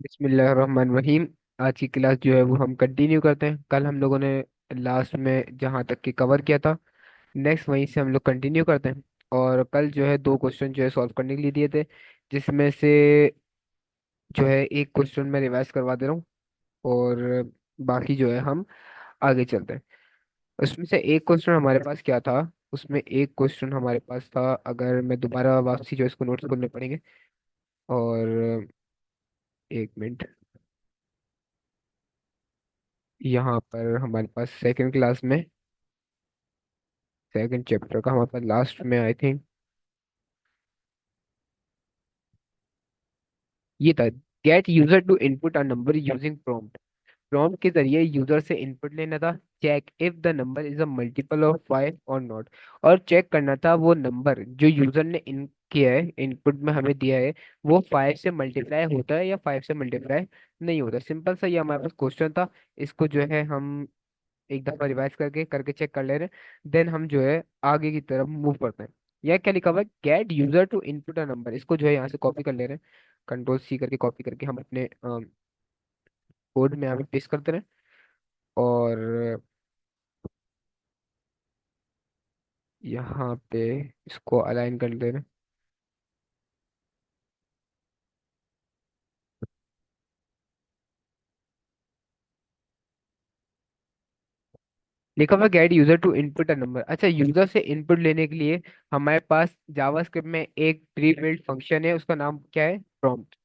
बिस्मिल्लाहिर्रहमानिर्रहीम। आज की क्लास जो है वो हम कंटिन्यू करते हैं। कल हम लोगों ने लास्ट में जहाँ तक कि कवर किया था, नेक्स्ट वहीं से हम लोग कंटिन्यू करते हैं। और कल जो है दो क्वेश्चन जो है सॉल्व करने के लिए दिए थे, जिसमें से जो है एक क्वेश्चन मैं रिवाइज करवा दे रहा हूँ, और बाकी जो है हम आगे चलते हैं। उसमें से एक क्वेश्चन हमारे पास क्या था, उसमें एक क्वेश्चन हमारे पास था, अगर मैं दोबारा वापसी जो है इसको नोट्स खोलने पड़ेंगे। और एक मिनट, यहाँ पर हमारे पास सेकंड क्लास में सेकंड चैप्टर का हमारे पास लास्ट में आई थिंक ये था, get user to input a number using prompt. Prompt के जरिए यूजर से इनपुट लेना था, check if the number is a multiple of 5 or not. और चेक करना था वो नंबर जो यूजर ने इन किया है, इनपुट में हमें दिया है, वो 5 से मल्टीप्लाई होता है या 5 से मल्टीप्लाई नहीं होता। सिंपल सा ये हमारे पास क्वेश्चन था। इसको जो है हम एक दफा रिवाइज करके करके चेक कर ले रहे हैं, देन हम जो है आगे की तरफ मूव करते हैं। यह क्या लिखा हुआ है, get user to input a number, इसको जो है यहाँ से कॉपी कर ले रहे हैं। कंट्रोल C करके कॉपी करके हम अपने कोड में यहाँ पे पेस्ट करते रहे। और यहाँ पे इसको अलाइन कर दे रहे हैं। लिखा हुआ get user to input a number. अच्छा, यूजर से इनपुट लेने के लिए हमारे पास जावास्क्रिप्ट में एक प्री बिल्ट फंक्शन है, उसका नाम क्या है, प्रॉम्प्ट।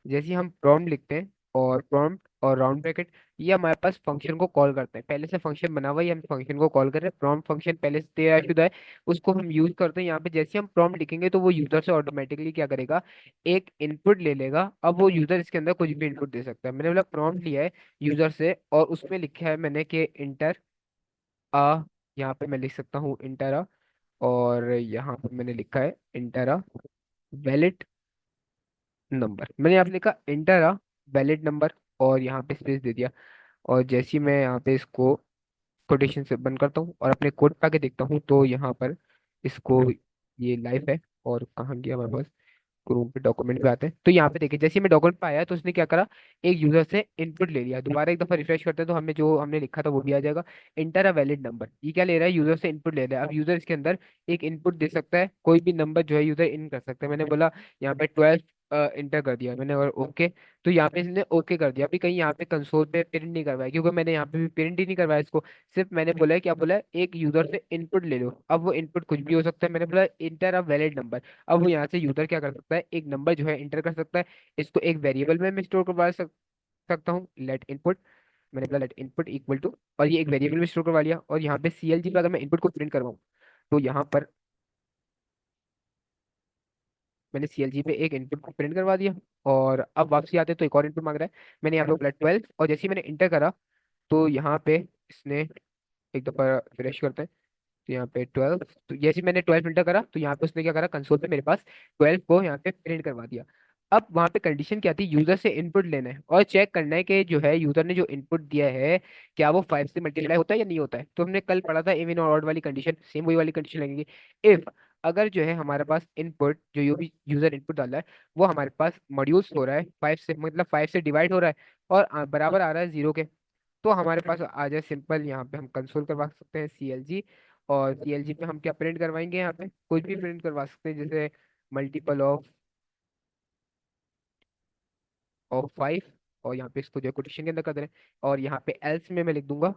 जैसे ही हम प्रॉम्प्ट लिखते हैं और प्रॉम्प्ट और राउंड ब्रैकेट, ये हमारे पास फंक्शन को कॉल करते हैं। पहले से फंक्शन बना हुआ है, ये हम फंक्शन को कॉल कर रहे हैं। प्रॉम्प्ट फंक्शन पहले से तैयारशुदा है, उसको हम यूज करते हैं। यहाँ पे जैसे हम प्रॉम्प्ट लिखेंगे तो वो यूजर से ऑटोमेटिकली क्या करेगा, एक इनपुट ले लेगा। अब वो यूजर इसके अंदर कुछ भी इनपुट दे सकता है। मैंने बोला प्रॉम्प्ट लिया है यूजर से, और उसमें लिखा है मैंने कि इंटर आ, यहाँ पे मैं लिख सकता हूँ इंटर आ, और यहाँ पे मैंने लिखा है इंटर आ वैलिड नंबर। मैंने यहाँ पे लिखा इंटर आ वैलिड नंबर, और यहाँ पे स्पेस दे दिया। और जैसे ही मैं यहाँ पे इसको कोटेशन से बंद करता हूँ और अपने कोड पे आके देखता हूँ, तो यहाँ पर इसको, ये लाइव है। और कहाँ गया हमारे पास, क्रोम पे डॉक्यूमेंट पे आते हैं, तो यहाँ पे देखिए जैसे ही मैं डॉक्यूमेंट पे आया तो उसने क्या करा, एक यूजर से इनपुट ले लिया। दोबारा एक दफा रिफ्रेश करते हैं तो हमें जो हमने लिखा था वो भी आ जाएगा, इंटर अ वैलिड नंबर। ये क्या ले रहा है, यूजर से इनपुट ले रहा है। अब यूजर इसके अंदर एक इनपुट दे सकता है, कोई भी नंबर जो है यूजर इन कर सकता है। मैंने बोला यहाँ पे 12 इंटर कर दिया मैंने, और ओके। तो यहाँ पे इसने ओके कर दिया। अभी कहीं यहाँ पे कंसोल पे प्रिंट नहीं करवाया, क्योंकि मैंने यहाँ पे भी प्रिंट ही नहीं करवाया इसको। सिर्फ मैंने बोला है, क्या बोला है, एक यूजर से इनपुट ले लो। अब वो इनपुट कुछ भी हो सकता है। मैंने बोला इंटर अ वैलिड नंबर। अब वो यहाँ से यूजर क्या कर सकता है, एक नंबर जो है इंटर कर सकता है। इसको एक वेरिएबल में मैं स्टोर करवा सकता हूँ, लेट इनपुट। मैंने बोला लेट इनपुट इक्वल टू, और ये एक वेरिएबल में स्टोर करवा लिया। और यहाँ पे CLG पे अगर मैं इनपुट को प्रिंट करवाऊँ, तो यहाँ पर मैंने CLG पे एक इनपुट को प्रिंट करवा दिया। और अब वापसी आते तो एक और इनपुट मांग रहा है। मैंने यहाँ पे बोला 12, और जैसे ही मैंने इंटर करा, तो यहाँ पे इसने, एक दफा फ्रेश करते हैं, तो यहाँ पे 12, तो जैसे ही मैंने 12 इंटर करा तो यहाँ पे उसने क्या करा, कंसोल पे मेरे पास 12 को यहाँ पे प्रिंट करवा दिया। अब वहाँ पे कंडीशन क्या थी, यूजर से इनपुट लेना है और चेक करना है कि जो है यूजर ने जो इनपुट दिया है, क्या वो 5 से मल्टीप्लाई होता है या नहीं होता है। तो हमने कल पढ़ा था इवन और ऑड वाली कंडीशन, सेम वही वाली कंडीशन लगेगी। इफ, अगर जो है हमारे पास इनपुट जो भी यूजर इनपुट डाला है, वो हमारे पास मॉड्यूल्स हो रहा है 5 से, मतलब 5 से डिवाइड हो रहा है, और बराबर आ रहा है 0 के, तो हमारे पास आ जाए सिंपल, यहाँ पे हम कंसोल करवा सकते हैं CLG। और CLG पे हम क्या प्रिंट करवाएंगे, यहाँ पे कुछ भी प्रिंट करवा सकते हैं, जैसे मल्टीपल ऑफ 5। और यहाँ पे इसको जो कोटेशन के अंदर कर दे रहे हैं। और यहाँ पे एल्स में मैं लिख दूंगा,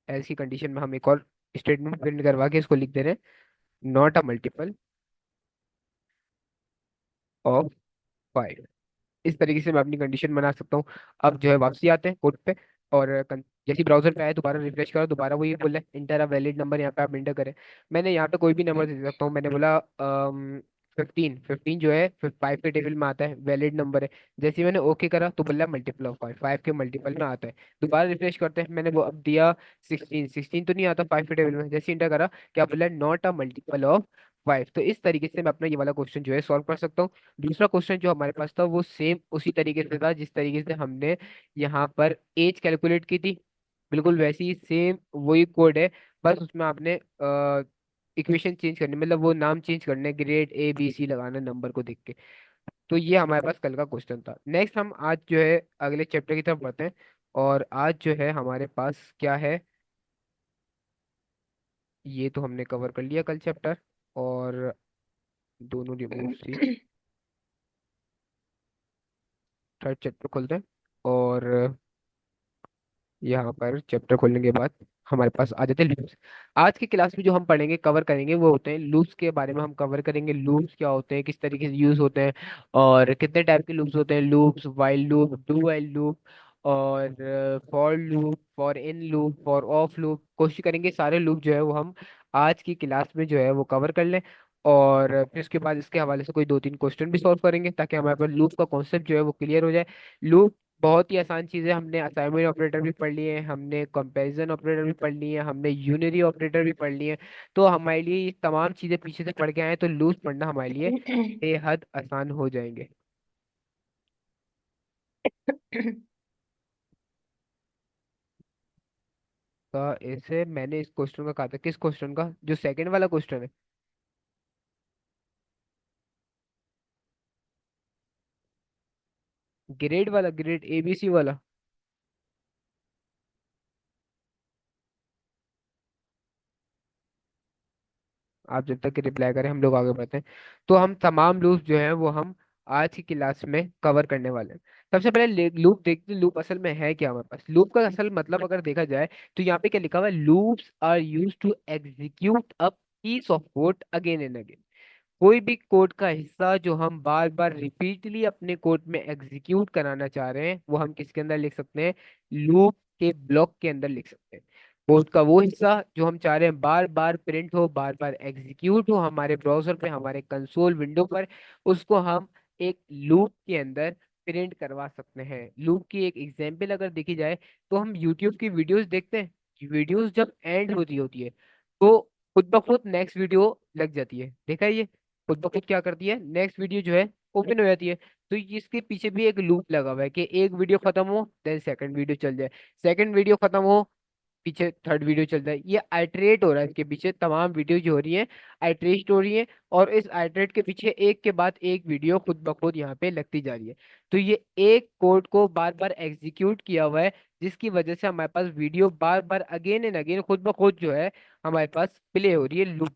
एल्स की कंडीशन में हम एक और स्टेटमेंट प्रिंट करवा के इसको लिख दे रहे हैं, नॉट अ मल्टीपल ऑफ 5। इस तरीके से मैं अपनी कंडीशन बना सकता हूँ। अब जो है वापसी आते हैं कोड पे, और जैसे ब्राउजर पे आए दोबारा रिफ्रेश करो, दोबारा वही बोला इंटर अ वैलिड नंबर, यहाँ पे आप इंटर करें। मैंने यहाँ पे कोई भी नंबर दे सकता हूँ। मैंने बोला 15, 15 जो है 5 के टेबल में आता है, वैलिड नंबर है। जैसे ही मैंने ओके करा तो बोला मल्टीपल ऑफ 5, 5 के मल्टीपल में आता है। दोबारा रिफ्रेश करते हैं, मैंने वो अब दिया 16, 16 तो नहीं आता 5 के टेबल में। जैसे इंटर करा, क्या बोला, नॉट अ मल्टीपल ऑफ 5। तो इस तरीके से मैं अपना ये वाला क्वेश्चन जो है सॉल्व कर सकता हूँ। दूसरा क्वेश्चन जो हमारे पास था वो सेम उसी तरीके से था जिस तरीके से हमने यहाँ पर एज कैलकुलेट की थी, बिल्कुल वैसी ही सेम वही कोड है। बस उसमें आपने इक्वेशन चेंज करनी, मतलब वो नाम चेंज करने, ग्रेड A B C लगाना नंबर को देख के। तो ये हमारे पास कल का क्वेश्चन था। नेक्स्ट हम आज जो है अगले चैप्टर की तरफ बढ़ते हैं। और आज जो है हमारे पास क्या है, ये तो हमने कवर कर लिया कल चैप्टर। और दोनों रिमूव थी। थर्ड चैप्टर खोलते हैं। और यहाँ पर चैप्टर खोलने के बाद हमारे पास आ जाते हैं लूप्स। आज की क्लास में जो हम पढ़ेंगे कवर करेंगे वो होते हैं लूप्स के बारे में। हम कवर करेंगे लूप्स क्या होते हैं, किस तरीके से यूज होते हैं, और कितने टाइप के लूप्स होते हैं। Loops, while loop, do while loop, और for loop, for in loop, for of loop. कोशिश करेंगे सारे लूप जो है वो हम आज की क्लास में जो है वो कवर कर लें। और फिर उसके बाद इसके हवाले से कोई दो तीन क्वेश्चन भी सॉल्व करेंगे ताकि हमारे पास लूप का कॉन्सेप्ट जो है वो क्लियर हो जाए। लूप बहुत ही आसान चीज़ है। हमने असाइनमेंट ऑपरेटर भी पढ़ लिए हैं, हमने कंपैरिजन ऑपरेटर भी पढ़ लिए हैं, हमने यूनरी ऑपरेटर भी पढ़ लिए हैं। तो हमारे लिए ये तमाम चीज़ें पीछे से पढ़ के आए हैं, तो लूप पढ़ना हमारे लिए बेहद आसान हो जाएंगे। तो ऐसे मैंने इस क्वेश्चन का कहा था, किस क्वेश्चन का, जो सेकंड वाला क्वेश्चन है। ग्रेड वाला, ग्रेड एबीसी वाला। आप जब तक रिप्लाई करें हम लोग आगे बढ़ते हैं। तो हम तमाम लूप जो हैं वो हम आज की क्लास में कवर करने वाले हैं। सबसे पहले लूप देखते हैं, लूप असल में है क्या। हमारे पास लूप का असल मतलब अगर देखा जाए तो यहाँ पे क्या लिखा हुआ है, loops are use to execute a piece of code again and again. कोई भी कोड का हिस्सा जो हम बार बार रिपीटली अपने कोड में एग्जीक्यूट कराना चाह रहे हैं वो हम किसके अंदर लिख सकते हैं, लूप के ब्लॉक के अंदर लिख सकते हैं। कोड का वो हिस्सा जो हम चाह रहे हैं बार बार प्रिंट हो, बार बार एग्जीक्यूट हो हमारे ब्राउजर पे, हमारे कंसोल विंडो पर, उसको हम एक लूप के अंदर प्रिंट करवा सकते हैं। लूप की एक एग्जांपल अगर देखी जाए तो हम यूट्यूब की वीडियोस देखते हैं, वीडियोस जब एंड होती है तो खुद ब खुद नेक्स्ट वीडियो लग जाती है। देखा है ये, खुद ब खुद क्या करती है, नेक्स्ट वीडियो जो है ओपन हो जाती है। तो इसके पीछे भी एक लूप लगा हुआ है कि एक वीडियो खत्म हो देन सेकंड वीडियो चल जाए, सेकंड वीडियो खत्म हो पीछे थर्ड वीडियो चल रहा है। ये आइटरेट हो रहा है, इसके पीछे तमाम वीडियो जो हो रही है आइटरेट हो रही है। और इस आइटरेट के पीछे एक के बाद एक वीडियो खुद ब खुद यहाँ पे लगती जा रही है। तो ये एक कोड को बार बार एग्जीक्यूट किया हुआ है जिसकी वजह से हमारे पास वीडियो बार बार अगेन एंड अगेन खुद ब खुद जो है हमारे पास प्ले हो रही है लूप।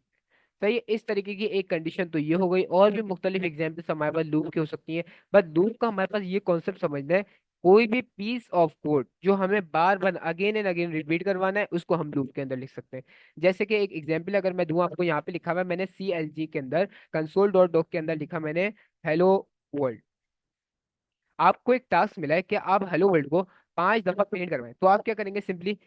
सही है, इस तरीके की एक कंडीशन तो ये हो गई। और भी मुख्तलिफ एग्जाम्पल्स हमारे पास लूप की हो सकती हैं। बट लूप का हमारे पास ये कॉन्सेप्ट समझना है, कोई भी पीस ऑफ कोड जो हमें बार बार अगेन एंड अगेन रिपीट करवाना है उसको हम लूप के अंदर लिख सकते हैं। जैसे कि एक एग्जाम्पल अगर मैं दूं आपको, यहाँ पे लिखा हुआ है मैंने CLG के अंदर, कंसोल डॉट डॉक के अंदर लिखा मैंने हेलो वर्ल्ड। आपको एक टास्क मिला है कि आप हेलो वर्ल्ड को 5 दफा प्रिंट करवाएं। तो आप क्या करेंगे, सिंपली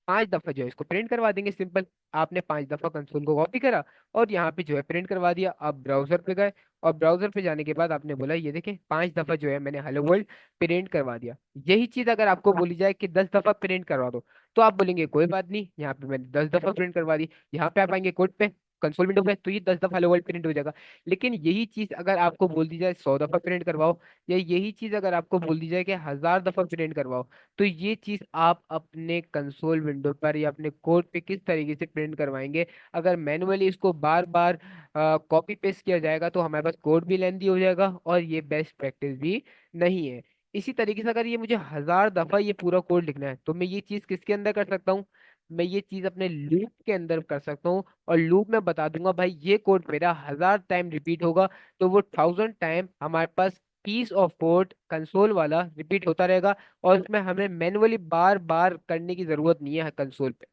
5 दफा जो है इसको प्रिंट करवा देंगे। सिंपल, आपने 5 दफा कंसोल को कॉपी करा और यहाँ पे जो है प्रिंट करवा दिया। आप ब्राउजर पे गए और ब्राउजर पे जाने के बाद आपने बोला ये देखें 5 दफा जो है मैंने हेलो वर्ल्ड प्रिंट करवा दिया। यही चीज अगर आपको बोली जाए कि 10 दफा प्रिंट करवा दो तो आप बोलेंगे कोई बात नहीं, यहाँ पे मैंने 10 दफा प्रिंट करवा दी। यहाँ पे आप आएंगे कोड पे, कंसोल विंडो पे, तो ये 10 दफा हेलो वर्ल्ड प्रिंट हो जाएगा। लेकिन यही चीज अगर आपको बोल दी जाए 100 दफा प्रिंट करवाओ, या यही चीज अगर आपको बोल दी जाए कि 1000 दफा प्रिंट करवाओ, तो ये चीज आप अपने कंसोल विंडो पर या अपने कोड पे किस तरीके से प्रिंट करवाएंगे। अगर मैनुअली इसको बार बार कॉपी पेस्ट किया जाएगा तो हमारे पास कोड भी लेंदी हो जाएगा और ये बेस्ट प्रैक्टिस भी नहीं है। इसी तरीके से अगर ये मुझे 1000 दफा ये पूरा कोड लिखना है तो मैं ये चीज किसके अंदर कर सकता हूँ, मैं ये चीज अपने लूप के अंदर कर सकता हूँ। और लूप में बता दूंगा भाई ये कोड मेरा 1000 टाइम रिपीट होगा, तो वो 1000 टाइम हमारे पास पीस ऑफ कोड कंसोल वाला रिपीट होता रहेगा। और उसमें हमें मैनुअली बार बार करने की जरूरत नहीं है कंसोल पे।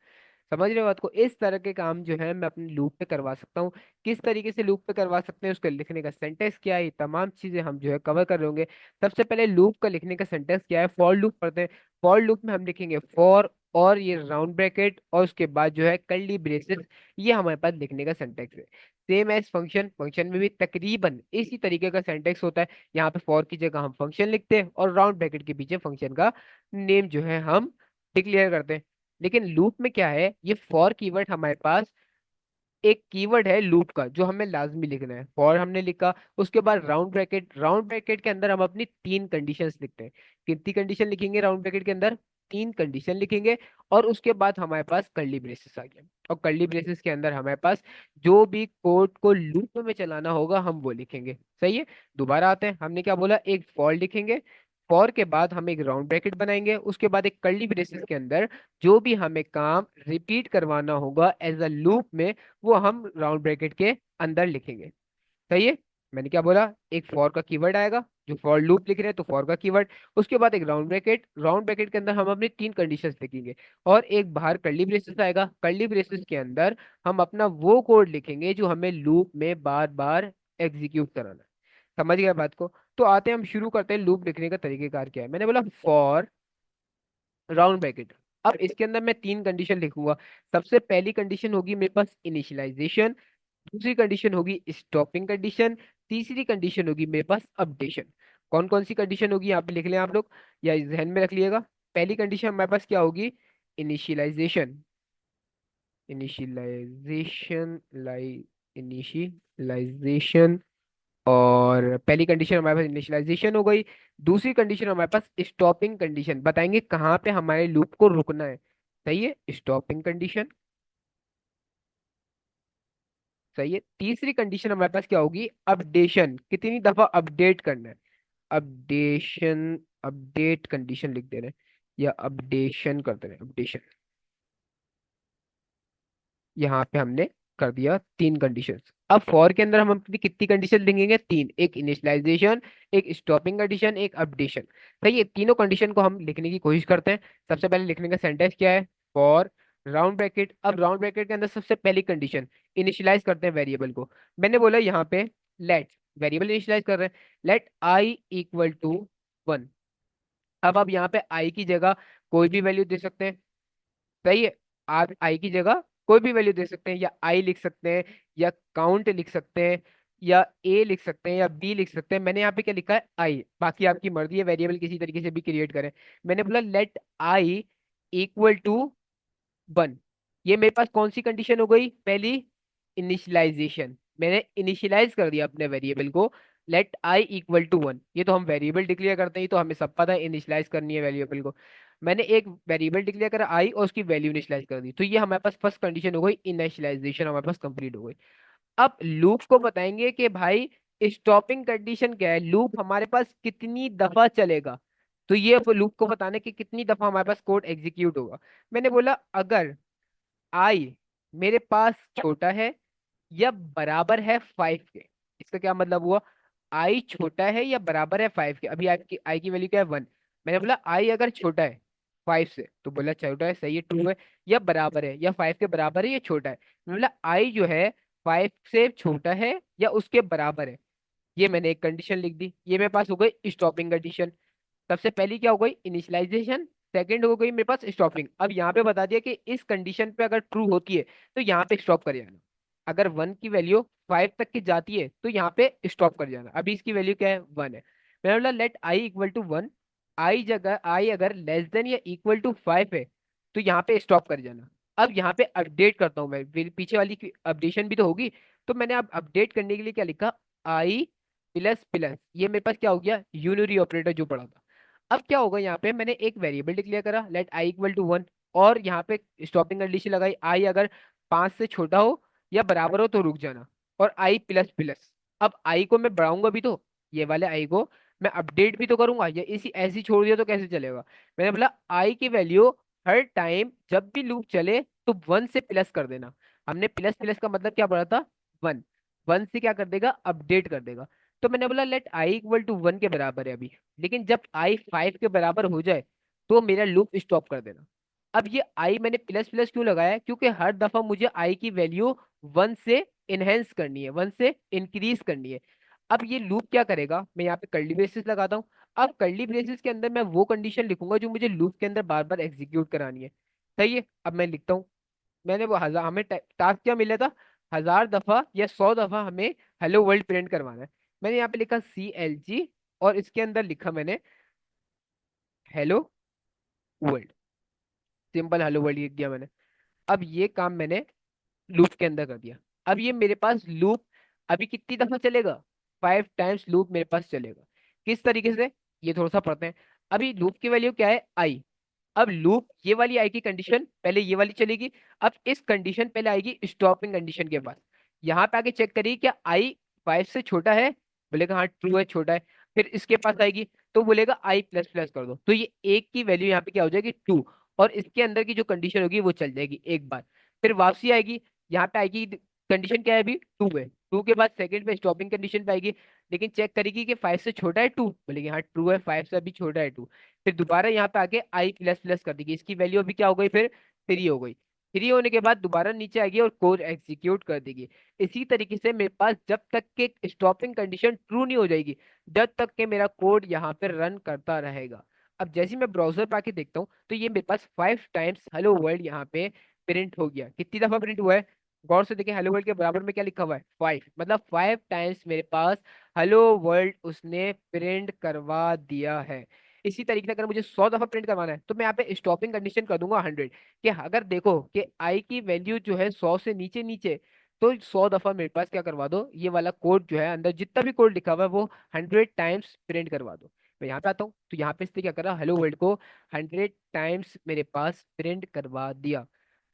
समझ रहे हो बात को, इस तरह के काम जो है मैं अपने लूप पे करवा सकता हूँ। किस तरीके से लूप पे करवा सकते हैं, उसको लिखने का सेंटेक्स क्या है, ये तमाम चीजें हम जो है कवर कर रहे होंगे। सबसे पहले लूप का लिखने का सेंटेक्स क्या है, फॉर लूप पढ़ते हैं। फॉर लूप में हम लिखेंगे फॉर और ये राउंड ब्रैकेट और उसके बाद जो है कर्ली ब्रेसेस, ये हमारे पास लिखने का सेंटेक्स है। सेम एज फंक्शन, फंक्शन में भी तकरीबन इसी तरीके का सेंटेक्स होता है। यहाँ पे फॉर की जगह हम फंक्शन लिखते हैं और राउंड ब्रैकेट के पीछे फंक्शन का नेम जो है हम डिक्लेयर करते हैं। लेकिन लूप में क्या है, ये फॉर कीवर्ड हमारे पास एक कीवर्ड है लूप का जो हमें लाजमी लिखना है। फॉर हमने लिखा, उसके बाद राउंड ब्रैकेट, राउंड ब्रैकेट के अंदर हम अपनी 3 कंडीशंस लिखते हैं। कितनी कंडीशन लिखेंगे राउंड ब्रैकेट के अंदर, 3 कंडीशन लिखेंगे। और उसके बाद हमारे पास कर्ली ब्रेसेस आ गया, और कर्ली ब्रेसेस के अंदर हमारे पास जो भी कोड को लूप में चलाना होगा हम वो लिखेंगे। सही है। दोबारा आते हैं, हमने क्या बोला, एक फॉर लिखेंगे, फॉर के बाद हम एक राउंड ब्रैकेट बनाएंगे, उसके बाद एक कर्ली ब्रेसेस के अंदर जो भी हमें काम रिपीट करवाना होगा एज अ लूप में, वो हम राउंड ब्रैकेट के अंदर लिखेंगे। सही है। मैंने क्या बोला, एक फॉर का कीवर्ड आएगा, जो फॉर लूप लिख रहे हैं तो फॉर का कीवर्ड, उसके बाद एक राउंड ब्रैकेट, राउंड ब्रैकेट के अंदर हम अपनी तीन कंडीशंस लिखेंगे, और एक बाहर कर्ली ब्रेसेस आएगा, कर्ली ब्रेसेस के अंदर हम अपना वो कोड लिखेंगे जो हमें लूप में बार बार एग्जीक्यूट कराना है। समझ गए बात को। तो आते हैं, हम शुरू करते हैं लूप लिखने का तरीकेकार क्या है। मैंने बोला फॉर राउंड ब्रैकेट, अब इसके अंदर मैं तीन कंडीशन लिखूंगा। सबसे पहली कंडीशन होगी मेरे पास इनिशियलाइजेशन, दूसरी कंडीशन होगी स्टॉपिंग कंडीशन, तीसरी कंडीशन होगी मेरे पास अपडेशन। कौन कौन सी कंडीशन होगी यहाँ पे लिख लें आप लोग, या ध्यान में रख लिएगा। पहली कंडीशन हमारे पास क्या होगी, इनिशियलाइजेशन, इनिशियलाइजेशन इनिशियलाइजेशन, और पहली कंडीशन हमारे पास इनिशियलाइजेशन हो गई। दूसरी कंडीशन हमारे पास स्टॉपिंग कंडीशन, बताएंगे कहाँ पे हमारे लूप को रुकना है। सही है, स्टॉपिंग कंडीशन। सही है। तीसरी कंडीशन हमारे पास क्या होगी, अपडेशन, कितनी दफा अपडेट करना है, अपडेशन, अपडेट कंडीशन लिख दे रहे हैं, या अपडेशन करते रहे, अपडेशन। यहाँ पे हमने कर दिया तीन कंडीशंस। अब फॉर के अंदर हम अपनी कितनी कंडीशन लिखेंगे, तीन, एक इनिशियलाइजेशन, एक स्टॉपिंग कंडीशन, एक अपडेशन। सही है, तीनों कंडीशन को हम लिखने की कोशिश करते हैं। सबसे पहले लिखने का सेंटेंस क्या है, फॉर राउंड ब्रैकेट, अब राउंड ब्रैकेट के अंदर सबसे पहली कंडीशन, इनिशियलाइज करते हैं वेरिएबल को। मैंने बोला यहाँ पे लेट, वेरिएबल इनिशियलाइज कर रहे हैं, लेट आई इक्वल टू 1। अब आप यहाँ पे आई की जगह कोई भी वैल्यू दे सकते हैं। सही है, आप आई की जगह कोई भी वैल्यू दे सकते हैं, या आई लिख सकते हैं, या काउंट लिख सकते हैं, या ए लिख सकते हैं, या बी लिख सकते हैं। मैंने यहाँ पे क्या लिखा है, आई, बाकी आपकी मर्जी है, वेरिएबल किसी तरीके से भी क्रिएट करें। मैंने बोला लेट आई इक्वल टू 1। ये मेरे पास कौन सी कंडीशन हो गई, पहली, इनिशियलाइजेशन, मैंने इनिशियलाइज कर दिया अपने वेरिएबल को, लेट आई इक्वल टू 1। ये तो हम वेरिएबल डिक्लेयर करते हैं, तो हमें सब पता है इनिशियलाइज करनी है वेरिएबल को। मैंने एक वेरिएबल डिक्लेयर करा आई, और उसकी वैल्यू इनिशियलाइज कर दी, तो ये हमारे पास फर्स्ट कंडीशन हो गई, इनिशियलाइजेशन हमारे पास कंप्लीट हो गई। अब लूप को बताएंगे कि भाई स्टॉपिंग कंडीशन क्या है, लूप हमारे पास कितनी दफा चलेगा। तो ये लूप को बताने कि कितनी दफा हमारे पास कोड एग्जीक्यूट होगा। मैंने बोला अगर आई मेरे पास छोटा है या बराबर है 5 के, इसका क्या मतलब हुआ, आई छोटा है या बराबर है 5 के। अभी आपकी आई की वैल्यू क्या है, 1। मैंने बोला आई अगर छोटा है 5 से, तो बोला छोटा है, सही है, 2 है, या बराबर है, या 5 के बराबर है, या छोटा है। मैंने बोला आई जो है 5 से छोटा है या उसके बराबर है, ये मैंने एक कंडीशन लिख दी। ये मेरे पास हो गई स्टॉपिंग कंडीशन। सबसे पहली क्या हो गई, इनिशियलाइजेशन, सेकंड हो गई मेरे पास स्टॉपिंग। अब यहाँ पे बता दिया कि इस कंडीशन पे अगर ट्रू होती है तो यहाँ पे स्टॉप कर जाना, अगर 1 की वैल्यू 5 तक की जाती है तो यहाँ पे स्टॉप कर जाना। अभी इसकी वैल्यू क्या है, 1 है। मैंने बोला लेट आई इक्वल टू 1, आई जगह आई अगर लेस देन या इक्वल टू 5 है तो यहाँ पे स्टॉप कर जाना। अब यहाँ पे अपडेट करता हूँ मैं, पीछे वाली अपडेशन भी तो होगी। तो मैंने अब अपडेट करने के लिए क्या लिखा, आई प्लस प्लस, ये मेरे पास क्या हो गया, यूनरी ऑपरेटर जो पड़ा था। अब क्या होगा, यहाँ पे मैंने एक वेरिएबल डिक्लेयर करा लेट आई इक्वल टू 1, और यहाँ पे स्टॉपिंग कंडीशन लगाई, आई अगर 5 से छोटा हो या बराबर हो तो रुक जाना, और आई प्लस प्लस। अब आई को मैं बढ़ाऊंगा भी तो, ये वाले आई को मैं अपडेट भी तो करूंगा, या इसी ऐसी छोड़ दिया तो कैसे चलेगा। मैंने बोला आई की वैल्यू हर टाइम जब भी लूप चले तो 1 से प्लस कर देना। हमने प्लस प्लस का मतलब क्या पढ़ा था, 1, 1 से क्या कर देगा, अपडेट कर देगा। तो मैंने बोला लेट आई इक्वल टू 1 के बराबर है अभी, लेकिन जब आई 5 के बराबर हो जाए तो मेरा लूप स्टॉप कर देना। अब ये आई मैंने प्लस प्लस क्यों लगाया, क्योंकि हर दफा मुझे आई की वैल्यू 1 से इनहेंस करनी है, 1 से इंक्रीज करनी है। अब ये लूप क्या करेगा, मैं यहाँ पे कर्ली ब्रेसेस लगाता हूँ। अब कर्ली ब्रेसेस के अंदर मैं वो कंडीशन लिखूंगा जो मुझे लूप के अंदर बार बार एग्जीक्यूट करानी है। सही है, अब मैं लिखता हूँ। मैंने वो हजार, हमें टास्क क्या मिला था, 1000 दफा या 100 दफा हमें हेलो वर्ल्ड प्रिंट करवाना है। मैंने यहाँ पे लिखा CLG, और इसके अंदर लिखा मैंने hello world, simple hello world लिख दिया मैंने। अब ये काम मैंने लूप के अंदर कर दिया। अब ये मेरे पास लूप अभी कितनी दफा चलेगा, 5 टाइम्स लूप मेरे पास चलेगा। किस तरीके से, ये थोड़ा सा पढ़ते हैं। अभी लूप की वैल्यू क्या है, आई, अब लूप ये वाली आएगी कंडीशन, पहले ये वाली चलेगी। अब इस कंडीशन पहले आएगी स्टॉपिंग कंडीशन के बाद। यहाँ पे आके चेक करिए क्या आई 5 से छोटा है, बोलेगा हाँ ट्रू है, छोटा है। फिर इसके पास आएगी तो बोलेगा आई प्लस प्लस कर दो, तो ये एक की वैल्यू यहाँ पे क्या हो जाएगी, टू। और इसके अंदर की जो कंडीशन होगी वो चल जाएगी एक बार। फिर वापसी आएगी, यहाँ पे आएगी कंडीशन क्या है अभी, टू है, टू के बाद सेकंड पे स्टॉपिंग कंडीशन पे आएगी। लेकिन चेक करेगी कि 5 से छोटा है टू, बोलेगी हाँ ट्रू है, 5 से अभी छोटा है टू। फिर दोबारा यहाँ पे आके आई प्लस प्लस कर देगी, इसकी वैल्यू अभी क्या हो गई, फिर थ्री हो गई। थ्री होने के बाद दोबारा नीचे आएगी और कोड एग्जीक्यूट कर देगी। इसी तरीके से मेरे पास जब तक के स्टॉपिंग कंडीशन ट्रू नहीं हो जाएगी, जब तक के मेरा कोड यहाँ पे रन करता रहेगा। अब जैसे ही मैं ब्राउजर पे आके देखता हूँ तो ये मेरे पास 5 टाइम्स हेलो वर्ल्ड यहाँ पे प्रिंट हो गया। कितनी दफा प्रिंट हुआ है, गौर से देखें, हेलो वर्ल्ड के बराबर में क्या लिखा हुआ है, 5, मतलब 5 टाइम्स मेरे पास हेलो वर्ल्ड उसने प्रिंट करवा दिया है। इसी तरीके से अगर मुझे 100 दफा प्रिंट करवाना है तो मैं यहाँ पे स्टॉपिंग कंडीशन कर दूंगा 100। कि अगर देखो कि आई की वैल्यू जो है 100 से नीचे नीचे, तो 100 दफा मेरे पास क्या करवा दो, ये वाला कोड जो है अंदर जितना भी कोड लिखा हुआ है वो 100 टाइम्स प्रिंट करवा दो। मैं यहाँ पे आता हूँ तो यहाँ पे इसने क्या करा, हेलो वर्ल्ड को 100 टाइम्स मेरे पास प्रिंट करवा दिया।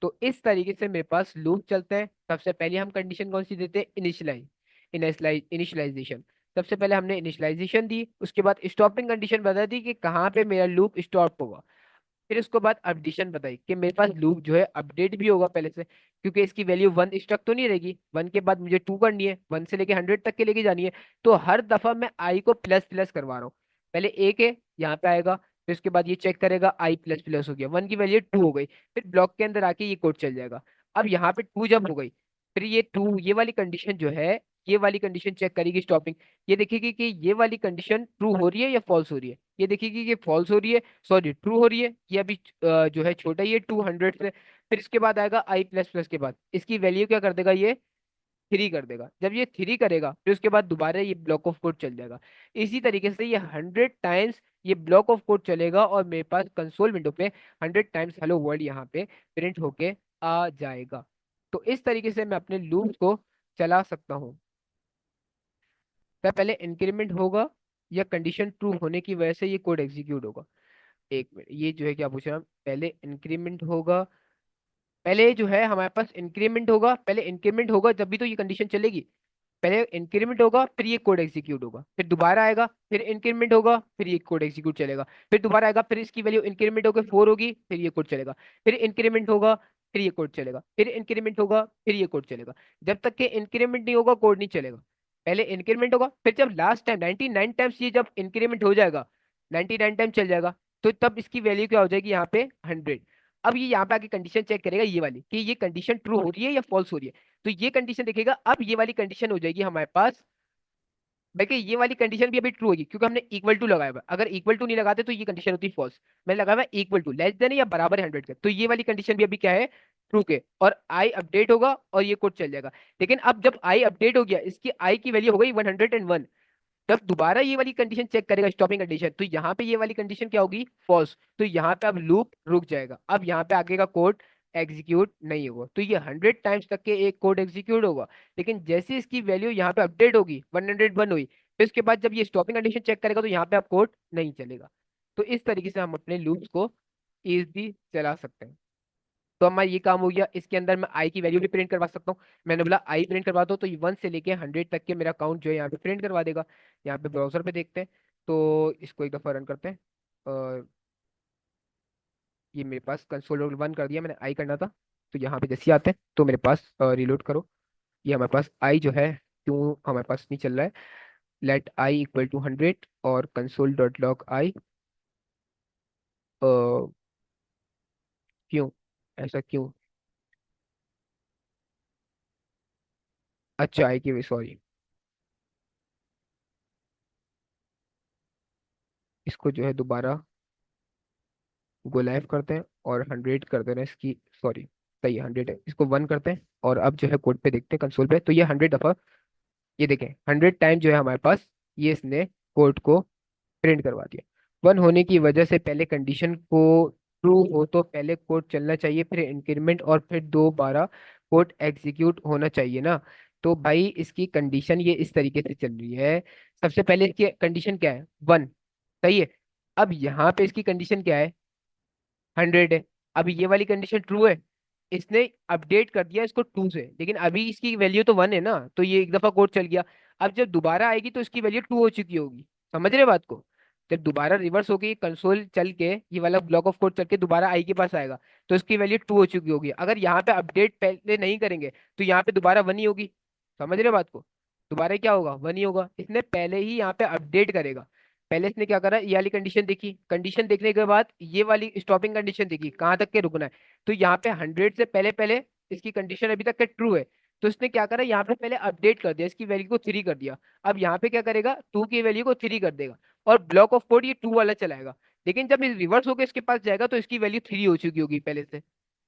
तो इस तरीके से मेरे पास लूप चलते हैं। सबसे पहले हम कंडीशन कौन सी देते हैं, इनिशियलाइजेशन। सबसे पहले हमने इनिशियलाइजेशन दी, उसके बाद स्टॉपिंग कंडीशन बता दी कि कहाँ पे मेरा लूप स्टॉप होगा। फिर उसके बाद अपडेशन बताई कि मेरे पास लूप जो है अपडेट भी होगा पहले से, क्योंकि इसकी वैल्यू वन स्टक तो नहीं रहेगी, वन के बाद मुझे टू करनी है, वन से लेके 100 तक के लेके जानी है। तो हर दफा मैं आई को प्लस प्लस करवा रहा हूँ। पहले एक है, यहाँ पे आएगा, फिर उसके बाद ये चेक करेगा आई प्लस प्लस हो गया, वन की वैल्यू टू हो गई, फिर ब्लॉक के अंदर आके ये कोड चल जाएगा। अब यहाँ पे टू जब हो गई, फिर ये टू ये वाली कंडीशन जो है, ये वाली कंडीशन चेक करेगी स्टॉपिंग। ये देखेगी कि ये वाली कंडीशन ट्रू हो रही है या फॉल्स हो रही है, ये देखेगी कि फॉल्स हो रही है, सॉरी ट्रू हो रही है, ये अभी जो है छोटा ही है 200 से। फिर इसके बाद आएगा आई प्लस प्लस के बाद इसकी वैल्यू क्या कर देगा, ये थ्री कर देगा। जब ये थ्री करेगा फिर उसके बाद दोबारा ये ब्लॉक ऑफ कोड चल जाएगा। इसी तरीके से ये 100 टाइम्स ये ब्लॉक ऑफ कोड चलेगा और मेरे पास कंसोल विंडो पे 100 टाइम्स हेलो वर्ल्ड यहाँ पे प्रिंट होके आ जाएगा। तो इस तरीके से मैं अपने लूप को चला सकता हूँ। क्या पहले इंक्रीमेंट होगा या कंडीशन ट्रू होने की वजह से ये कोड एग्जीक्यूट होगा, एक मिनट, ये जो है क्या पूछ रहा हूँ, पहले इंक्रीमेंट होगा, पहले जो है हमारे पास इंक्रीमेंट होगा, पहले इंक्रीमेंट होगा जब भी तो ये कंडीशन चलेगी। पहले इंक्रीमेंट होगा फिर ये कोड एग्जीक्यूट होगा, फिर दोबारा आएगा, फिर इंक्रीमेंट होगा, फिर ये कोड एग्जीक्यूट चलेगा, फिर दोबारा आएगा, फिर इसकी वैल्यू इंक्रीमेंट होकर 4 होगी, फिर ये कोड चलेगा, फिर इंक्रीमेंट होगा, फिर ये कोड चलेगा, फिर इंक्रीमेंट होगा, फिर ये कोड चलेगा। जब तक कि इंक्रीमेंट नहीं होगा कोड नहीं चलेगा। पहले इंक्रीमेंट होगा, फिर जब लास्ट टाइम 99 टाइम्स ये जब इंक्रीमेंट हो जाएगा, 99 टाइम चल जाएगा, तो तब इसकी वैल्यू क्या हो जाएगी यहाँ पे 100। अब ये यहाँ पे आके कंडीशन चेक करेगा ये वाली कि ये कंडीशन ट्रू हो रही है या फॉल्स हो रही है। तो ये कंडीशन देखेगा, अब ये वाली कंडीशन हो जाएगी हमारे पास। देखिए ये वाली कंडीशन भी अभी ट्रू होगी क्योंकि हमने इक्वल टू लगाया हुआ है। अगर इक्वल टू नहीं लगाते तो ये कंडीशन होती है फॉल्स। मैंने लगाया हुआ है इक्वल टू, लेस देन या बराबर है 100 के, तो ये वाली कंडीशन भी अभी क्या है, ट्रू के। और आई अपडेट होगा और ये कोड चल जाएगा। लेकिन अब जब आई अपडेट हो गया, इसकी आई की वैल्यू हो गई 101, तब दोबारा ये वाली कंडीशन चेक करेगा स्टॉपिंग कंडीशन, तो यहाँ पे ये वाली कंडीशन क्या होगी, फॉल्स। तो यहाँ पे अब लूप रुक जाएगा, अब यहाँ पे आगे का कोड एग्जीक्यूट नहीं होगा। तो ये 100 टाइम्स तक के एक कोड एग्जीक्यूट होगा। लेकिन जैसे इसकी वैल्यू यहाँ पे अपडेट होगी 101 हुई, फिर उसके बाद जब ये स्टॉपिंग कंडीशन चेक करेगा तो यहाँ पे अब कोड नहीं चलेगा। तो इस तरीके से हम अपने लूप्स को इजी चला सकते हैं। तो हमारा ये काम हो गया। इसके अंदर मैं आई की वैल्यू भी प्रिंट करवा सकता हूँ। मैंने बोला आई प्रिंट करवा दो, तो ये 1 से लेके 100 तक के मेरा अकाउंट जो है यहाँ पे प्रिंट करवा देगा। यहाँ पे ब्राउजर पे देखते हैं, तो इसको एक दफ़ा रन करते हैं। और ये मेरे पास कंसोल लॉग 1 कर दिया मैंने, आई करना था। तो यहाँ पे जैसे ही आते हैं तो मेरे पास रिलोड करो, ये हमारे पास आई जो है क्यों हमारे पास नहीं चल रहा है, लेट आई इक्वल टू 100 और कंसोल डॉट लॉग आई, क्यों, ऐसा क्यों, अच्छा आई की सॉरी, इसको जो है दोबारा गो लाइव करते हैं और 100 कर देना इसकी, सॉरी सही है 100 है, इसको 1 करते हैं। और अब जो है कोड पे देखते हैं कंसोल पे, तो ये 100 दफा, ये देखें 100 टाइम जो है हमारे पास ये इसने कोड को प्रिंट करवा दिया। 1 होने की वजह से पहले कंडीशन को ट्रू हो तो पहले कोड चलना चाहिए, फिर इंक्रीमेंट और फिर दोबारा कोड एग्जीक्यूट होना चाहिए ना। तो भाई इसकी कंडीशन ये इस तरीके से चल रही है। सबसे पहले इसकी कंडीशन क्या है, 1, सही है। अब यहाँ पे इसकी कंडीशन क्या है, 100 है। अभी ये वाली कंडीशन ट्रू है, इसने अपडेट कर दिया इसको 2 से, लेकिन अभी इसकी वैल्यू तो 1 है ना, तो ये एक दफा कोड चल गया। अब जब दोबारा आएगी तो इसकी वैल्यू 2 हो चुकी होगी। समझ रहे बात को? जब दोबारा रिवर्स होके कंसोल चल के ये वाला ब्लॉक ऑफ कोड चल के दोबारा आई के पास आएगा, तो इसकी वैल्यू 2 हो चुकी होगी। अगर यहाँ पे अपडेट पहले नहीं करेंगे तो यहाँ पे दोबारा 1 ही होगी। समझ रहे बात को? दोबारा क्या होगा? 1 ही होगा। इसने पहले ही यहाँ पे अपडेट करेगा। पहले इसने क्या करा, ये वाली कंडीशन देखी, कंडीशन देखने के बाद ये वाली स्टॉपिंग कंडीशन देखी, कहाँ तक के रुकना है। तो यहाँ पे 100 से पहले पहले इसकी कंडीशन अभी तक के ट्रू है, तो इसने क्या करा, यहाँ पे पहले अपडेट कर दिया, इसकी वैल्यू को 3 कर दिया। अब यहाँ पे क्या करेगा, 2 की वैल्यू को 3 कर देगा, और ब्लॉक ऑफ कोड ये 2 वाला चलाएगा। लेकिन जब ये रिवर्स होकर इसके पास जाएगा तो इसकी वैल्यू 3 हो चुकी होगी पहले से।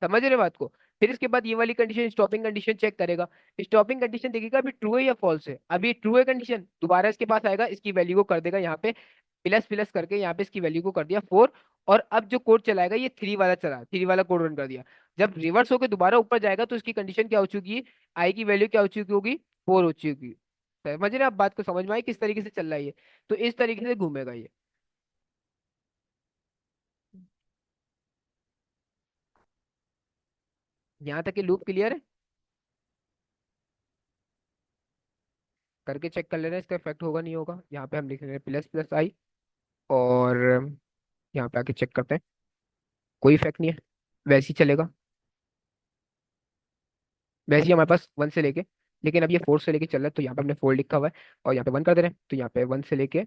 समझ रहे बात को? फिर इसके बाद ये वाली कंडीशन स्टॉपिंग कंडीशन चेक करेगा। स्टॉपिंग कंडीशन देखिएगा अभी ट्रू है या फॉल्स है। अभी ट्रू है कंडीशन, दोबारा इसके पास आएगा, इसकी वैल्यू को कर देगा यहाँ पे प्लस प्लस करके, यहाँ पे इसकी वैल्यू को कर दिया 4। और अब जो कोड चलाएगा ये 3 वाला चला, 3 वाला कोड रन कर दिया। जब रिवर्स होकर दोबारा ऊपर जाएगा तो इसकी कंडीशन क्या हो चुकी है, आई की वैल्यू क्या हो चुकी होगी, 4 हो चुकी होगी। समझ रहे हैं आप बात को? समझ में आई किस तरीके से चल रहा है ये? तो इस तरीके से घूमेगा ये। यहाँ तक कि लूप क्लियर है? करके चेक कर लेना इसका इफेक्ट होगा नहीं होगा। यहाँ पे हम लिख रहे हैं प्लस प्लस आई, और यहाँ पे आके चेक करते हैं, कोई इफेक्ट नहीं है, वैसे ही चलेगा। वैसे ही हमारे पास 1 से लेके, लेकिन अब ये 4 से लेके चल रहा है, तो यहाँ पे हमने 4 लिखा हुआ है और यहाँ पे 1 कर दे रहे हैं, तो यहाँ पे 1 से लेके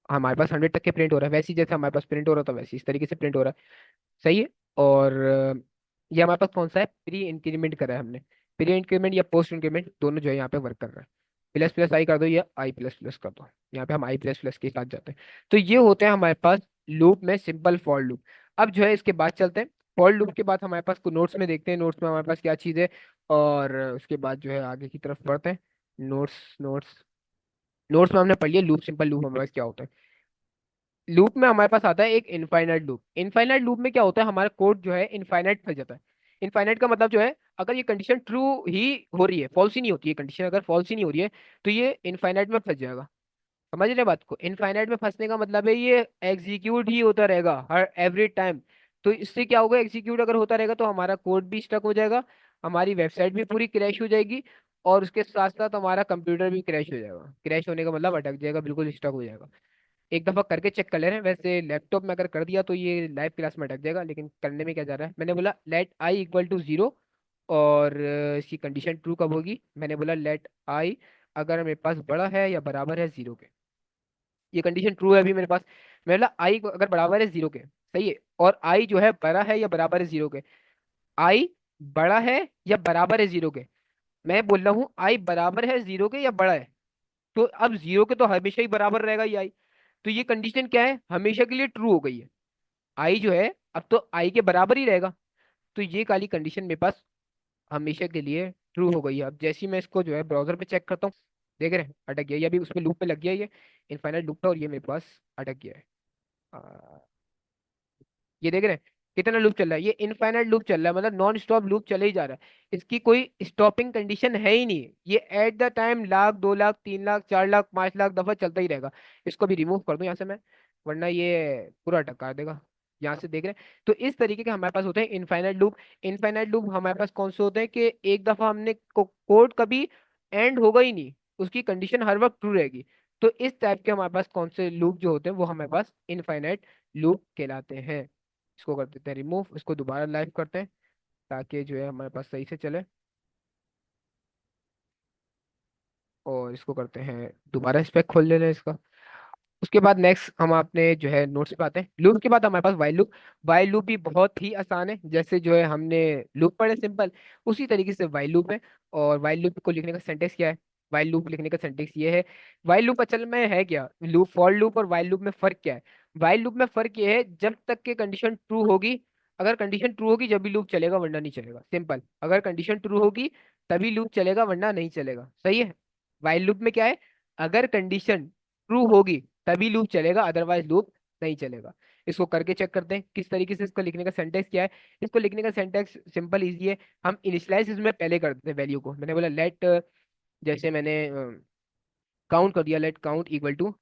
हमारे पास 100 तक के प्रिंट हो रहा है, वैसे ही जैसे हमारे पास प्रिंट हो रहा था वैसे इस तरीके से प्रिंट हो रहा है। सही है। और ये हमारे पास कौन सा है, प्री इंक्रीमेंट करा है हमने। प्री इंक्रीमेंट या पोस्ट इंक्रीमेंट दोनों जो है यहाँ पे वर्क कर रहा है। प्लस प्लस आई कर दो या आई प्लस प्लस कर दो, यहाँ पे हम आई प्लस प्लस के साथ जाते हैं। तो ये होते हैं हमारे पास लूप में सिंपल फॉर लूप। अब जो है इसके बाद चलते हैं, फॉर लूप के बाद हमारे पास को नोट्स में देखते हैं, नोट्स में हमारे पास क्या चीज़ है। और उसके बाद जो है आगे की तरफ बढ़ते हैं। नोट्स नोट्स नोट्स में हमने पढ़ लिया लूप, सिंपल लूप हमारे पास क्या होता है। लूप में हमारे पास आता है एक इनफाइनाइट लूप। इनफाइनाइट लूप में क्या होता है, हमारा कोड जो है इनफाइनाइट फंस जाता है। इनफाइनाइट का मतलब जो है, अगर ये कंडीशन ट्रू ही हो रही है, फॉल्स ही नहीं होती है कंडीशन, अगर फॉल्स ही नहीं हो रही है तो ये इनफाइनाइट में फंस जाएगा। समझ रहे बात को? इनफाइनाइट में फंसने का मतलब है ये एग्जीक्यूट ही होता रहेगा हर एवरी टाइम। तो इससे क्या होगा, एग्जीक्यूट अगर होता रहेगा तो हमारा कोड भी स्टक हो जाएगा, हमारी वेबसाइट भी पूरी क्रैश हो जाएगी, और उसके साथ साथ हमारा कंप्यूटर भी क्रैश हो जाएगा। क्रैश होने का मतलब अटक जाएगा, बिल्कुल स्टक हो जाएगा। एक दफा करके चेक कर ले रहे हैं, वैसे लैपटॉप में अगर कर दिया तो ये लाइव क्लास में अटक जाएगा, लेकिन करने में क्या जा रहा है, मैंने बोला लेट आई इक्वल टू 0। और इसकी कंडीशन ट्रू कब होगी, मैंने बोला लेट आई अगर मेरे पास बड़ा है या बराबर है 0 के। ये कंडीशन ट्रू है अभी मेरे पास। मैंने बोला आई अगर बराबर है 0 के, सही है, और आई जो है बड़ा है या बराबर है 0 के। आई बड़ा है या बराबर है 0 के, मैं बोल रहा हूँ आई बराबर है 0 के या बड़ा है। तो अब 0 के तो हमेशा ही बराबर रहेगा ये आई। तो ये कंडीशन क्या है, हमेशा के लिए ट्रू हो गई है। आई जो है अब तो आई के बराबर ही रहेगा। तो ये काली कंडीशन मेरे पास हमेशा के लिए ट्रू हो गई है। अब जैसे ही मैं इसको जो है ब्राउजर पे चेक करता हूँ, देख रहे हैं अटक गया, ये अभी उसमें लूप पे लग गया है, ये इनफाइनाइट लूप था और ये मेरे पास अटक गया है। आ, ये देख रहे हैं कितना लूप चल रहा है, ये इनफाइनाइट लूप चल रहा है, मतलब नॉन स्टॉप लूप चले ही जा रहा है, इसकी कोई स्टॉपिंग कंडीशन है ही नहीं। ये at the time lakh 2 lakh 3 lakh 4 lakh 5 lakh दफा चलता ही रहेगा। इसको भी रिमूव कर दूं यहाँ से मैं, वरना ये पूरा अटका देगा। यहाँ से देख रहे हैं, तो इस तरीके के हमारे पास होते हैं इनफाइनाइट लूप। इनफाइनाइट लूप हमारे पास कौन से होते हैं कि एक दफा हमने कोड कभी एंड होगा ही नहीं, उसकी कंडीशन हर वक्त ट्रू रहेगी। तो इस टाइप के हमारे पास कौन से लूप जो होते हैं वो हमारे पास इनफाइनाइट लूप कहलाते हैं। इसको कर देते हैं रिमूव, इसको दोबारा लाइव करते हैं ताकि जो है हमारे पास सही से चले। और इसको करते हैं दोबारा, स्पेक खोल लेना है इसका। उसके बाद नेक्स्ट हम अपने जो है नोट्स पे आते हैं। लूप के बाद हमारे पास वाइल लूप। वाइल लूप भी बहुत ही आसान है, जैसे जो है हमने लूप पढ़े सिंपल, उसी तरीके से वाइल लूप है। और वाइल लूप को लिखने का सेंटेक्स क्या है, वाइल लूप लिखने का सेंटेक्स ये है। वाइल लूप असल में है क्या, लूप फॉर लूप और वाइल लूप में फर्क क्या है? वाइल लूप में फर्क ये है, जब तक के कंडीशन ट्रू होगी, अगर कंडीशन ट्रू होगी जब भी लूप चलेगा, वरना नहीं चलेगा। सिंपल, अगर कंडीशन ट्रू होगी तभी लूप चलेगा, वरना नहीं चलेगा। सही है। वाइल लूप में क्या है, अगर कंडीशन ट्रू होगी तभी लूप चलेगा, अदरवाइज लूप नहीं चलेगा। इसको करके चेक करते हैं किस तरीके से, इसको लिखने का सेंटेक्स क्या है। इसको लिखने का सेंटेक्स सिंपल इजी है। हम इनिशियलाइज इसमें पहले करते हैं वैल्यू को, मैंने बोला लेट, जैसे मैंने काउंट कर दिया, let count equal to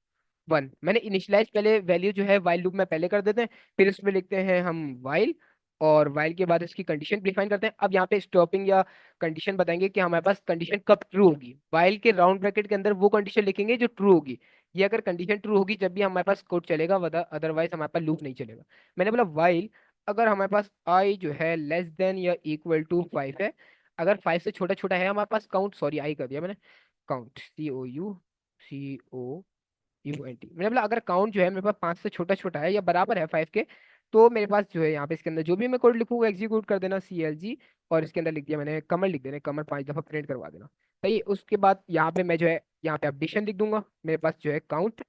one. मैंने इनिशियलाइज पहले वैल्यू जो है वाइल लूप में पहले कर देते हैं, फिर उसमें लिखते हैं हम वाइल, और वाइल के बाद इसकी कंडीशन डिफाइन करते हैं। अब यहाँ पे स्टॉपिंग या कंडीशन बताएंगे कि हमारे पास कंडीशन कब ट्रू होगी। वाइल के राउंड ब्रैकेट के अंदर वो कंडीशन लिखेंगे जो ट्रू होगी। ये अगर कंडीशन ट्रू होगी जब भी हमारे पास कोड चलेगा, अदरवाइज हमारे पास लूप नहीं चलेगा। मैंने बोला वाइल, अगर हमारे पास आई जो है लेस देन या इक्वल टू 5 है, अगर 5 से छोटा छोटा है हमारे पास काउंट, सॉरी आई कर दिया मैंने, काउंट COUNT, मैंने बोला अगर काउंट जो है मेरे पास 5 से छोटा छोटा है या बराबर है 5 के, तो मेरे पास जो है यहाँ पे इसके अंदर जो भी मैं कोड लिखूंगा एग्जीक्यूट कर देना CLG। और इसके अंदर लिख दिया मैंने कमर, लिख देना कमर 5 दफा प्रिंट करवा देना। सही है। उसके बाद यहाँ पे मैं जो है यहाँ पे अपडेशन लिख दूंगा, मेरे पास जो है काउंट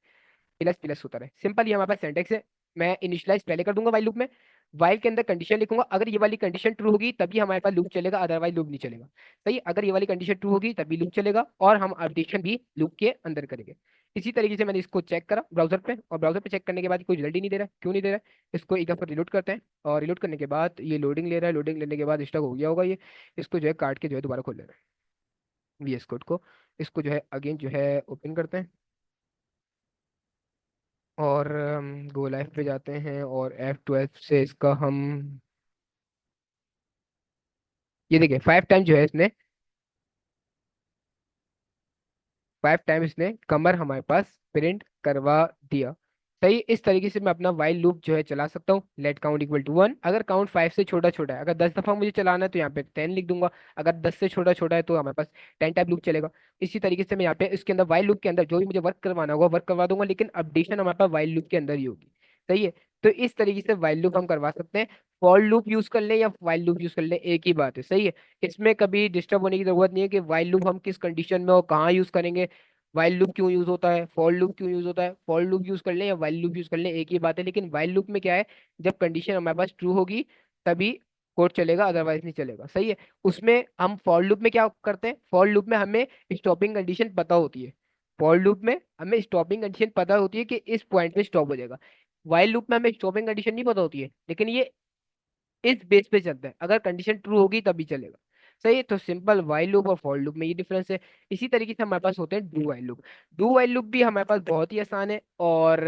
प्लस प्लस होता रहे। सिंपल ये हमारे पास सेंटेक्स है। मैं इनिशियलाइज पहले कर दूंगा वाइल लूप में, वाइल के अंदर कंडीशन लिखूंगा, अगर ये वाली कंडीशन ट्रू होगी तभी हमारे पास लूप चलेगा, अदरवाइज लूप नहीं चलेगा। सही, अगर ये वाली कंडीशन ट्रू होगी तभी लूप चलेगा, और हम अपडेशन भी लूप के अंदर करेंगे। इसी तरीके से मैंने इसको चेक करा ब्राउजर पे, और ब्राउजर पे चेक करने के बाद कोई रिजल्ट ही नहीं दे रहा है। क्यों नहीं दे रहा है? इसको एक दफा रिलोड करते हैं, और रिलोड करने के बाद ये लोडिंग ले रहा है, लोडिंग लेने के बाद स्टक हो गया होगा ये। इसको जो है काट के जो है दोबारा खोल लेना है VS कोड को। इसको जो है अगेन जो है ओपन करते हैं, और गो लाइव पे जाते हैं, और F12 से इसका हम, ये देखिए 5 टाइम जो है इसने, 5 टाइम इसने कमर हमारे पास प्रिंट करवा दिया। सही, इस तरीके से मैं अपना वाइल लूप जो है चला सकता हूँ। लेट काउंट इक्वल टू 1, अगर काउंट 5 से छोटा छोटा है, अगर 10 दफा मुझे चलाना है तो यहाँ पे 10 लिख दूंगा। अगर 10 से छोटा छोटा है तो हमारे पास 10 टाइप लूप चलेगा। इसी तरीके से मैं यहाँ पे इसके अंदर वाइल लूप के अंदर जो भी मुझे वर्क करवाना होगा वर्क करवा दूंगा, लेकिन अपडेशन हमारे पास वाइल लूप के अंदर ही होगी। सही है। तो इस तरीके से वाइल लूप हम करवा सकते हैं। फॉर लूप यूज कर ले या वाइल लूप यूज कर ले, एक ही बात है। सही है। इसमें कभी डिस्टर्ब होने की जरूरत नहीं है कि वाइल लूप हम किस कंडीशन में और कहाँ यूज करेंगे, वाइल लूप क्यों यूज होता है, फॉर लूप क्यों यूज होता है। फॉर लूप यूज कर ले या वाइल लूप यूज कर ले, एक ही बात है। लेकिन वाइल लूप में क्या है, जब कंडीशन हमारे पास ट्रू होगी तभी कोड चलेगा, अदरवाइज नहीं चलेगा। सही है। उसमें हम फॉर लूप में क्या करते हैं, फॉर लूप में हमें स्टॉपिंग कंडीशन पता होती है। फॉर लूप में हमें स्टॉपिंग कंडीशन पता होती है कि इस पॉइंट पे स्टॉप हो जाएगा। वाइल लूप में हमें स्टॉपिंग कंडीशन नहीं पता होती है, लेकिन ये इस बेस पे चलता है, अगर कंडीशन ट्रू होगी तभी चलेगा। सही है। तो सिंपल वाइल लूप और फॉर लूप में ये डिफरेंस है। इसी तरीके से हमारे पास होते हैं do while loop. Do while loop भी हमारे पास बहुत ही आसान है, और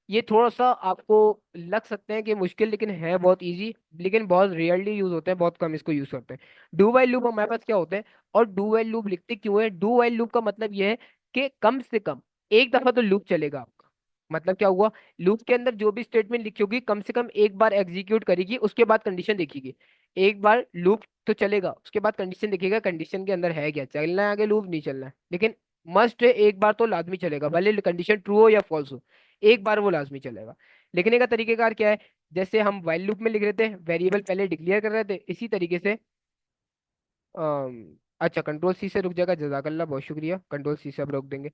ये थोड़ा सा आपको लग सकते हैं कि मुश्किल, लेकिन है बहुत इजी। लेकिन बहुत रेयरली यूज होते हैं, बहुत कम इसको यूज करते हैं। डू वाइल लूप हमारे पास क्या होते हैं, और डू वाइल लूप लिखते क्यों है? डू वाइल लूप का मतलब ये है कि कम से कम एक दफा तो लूप चलेगा आपका। मतलब क्या हुआ, लूप के अंदर जो भी स्टेटमेंट लिखी होगी कम से कम एक बार एग्जीक्यूट करेगी, उसके बाद कंडीशन देखेगी। एक बार लूप तो चलेगा, उसके बाद कंडीशन देखेगा, कंडीशन के अंदर है क्या, चलना है आगे लूप नहीं चलना है। लेकिन मस्ट है, एक बार तो लाजमी चलेगा, भले कंडीशन ट्रू हो या फॉल्स हो, एक बार वो लाजमी चलेगा। लिखने का तरीकेकार क्या है, जैसे हम वाइल लूप में लिख रहे थे, वेरिएबल पहले डिक्लेयर कर रहे थे, इसी तरीके से अच्छा कंट्रोल सी से रुक जाएगा, जजाकल्ला बहुत शुक्रिया, कंट्रोल सी से अब रोक देंगे।